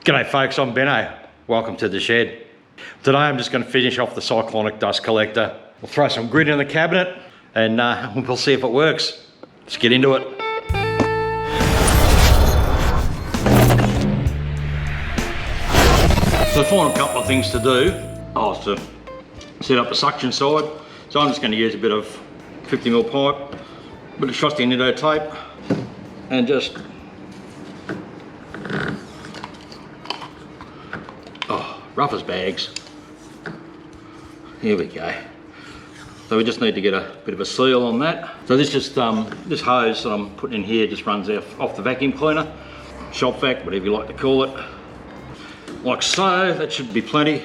G'day folks, I'm Benno. Welcome to the shed. Today I'm just going to finish off the Cyclonic dust collector. We'll throw some grit in the cabinet and we'll see if it works. Let's get into it. So the final couple of things to do is to set up the suction side. So I'm just going to use a bit of 50mm pipe, a bit of Shotty tape, and just rough as bags. Here we go. So we just need to get a bit of a seal on that. So this just this hose that I'm putting in here just runs off the vacuum cleaner, shop vac, whatever you like to call it. Like so, that should be plenty.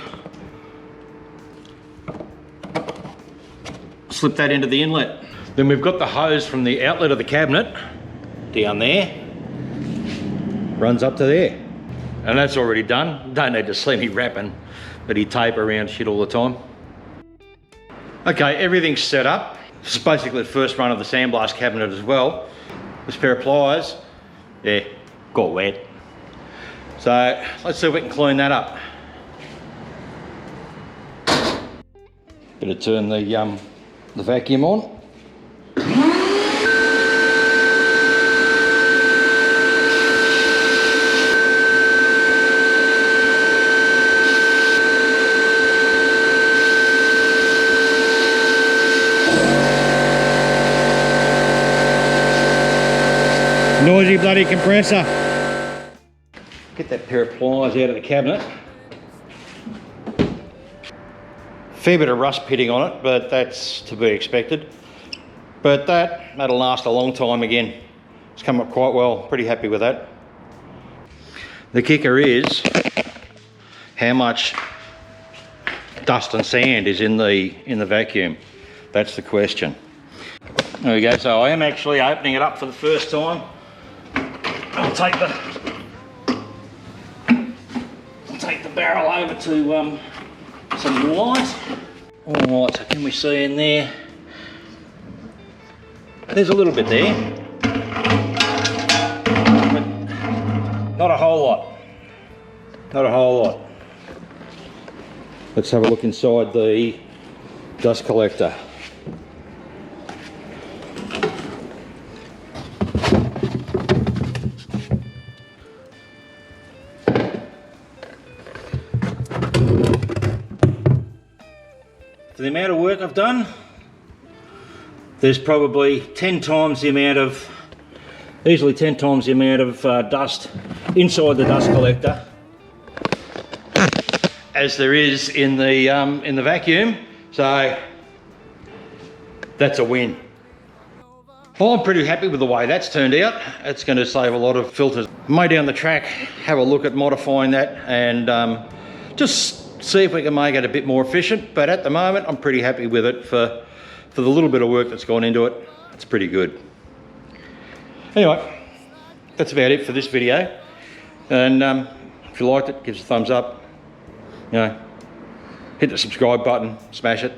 Slip that into the inlet. Then we've got the hose from the outlet of the cabinet down there, runs up to there. And that's already done. Don't need to see me wrapping bloody tape around shit all the time. Okay, everything's set up. This is basically the first run of the sandblast cabinet as well. This pair of pliers, yeah, got wet. So let's see if we can clean that up. Better turn the vacuum on. Noisy bloody compressor. Get that pair of pliers out of the cabinet. Fair bit of rust pitting on it, but that's to be expected. But that'll last a long time again. It's come up quite well, pretty happy with that. The kicker is how much dust and sand is in the vacuum. That's the question. There we go, so I am actually opening it up for the first time. I'll take the barrel over to some light. Alright, so can we see in there? There's a little bit there, but not a whole lot. Not a whole lot. Let's have a look inside the dust collector. For the amount of work I've done, there's probably 10 times the amount of, easily 10 times the amount of dust inside the dust collector as there is in the vacuum. So that's a win. Well, I'm pretty happy with the way that's turned out. It's going to save a lot of filters. May down the track have a look at modifying that and just see if we can make it a bit more efficient, but at the moment I'm pretty happy with it for the little bit of work that's gone into it. It's pretty good. Anyway, that's about it for this video, and if you liked it, give us a thumbs up, you know, hit the subscribe button, smash it,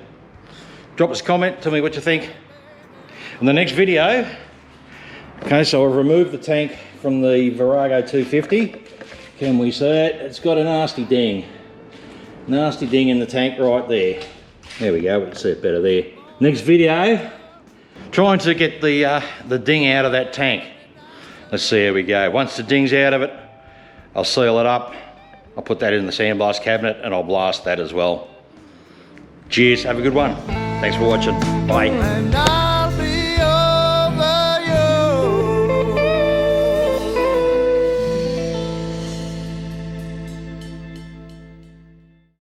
drop us a comment, tell me what you think. In the next video, okay, so I've removed the tank from the Virago 250. Can we see it? It's got a nasty ding. Nasty ding in the tank right there. There we go, we can see it better there. Next video, trying to get the ding out of that tank. Let's see how we go. Once the ding's out of it, I'll seal it up. I'll put that in the sandblast cabinet and I'll blast that as well. Cheers, have a good one. Thanks for watching, bye.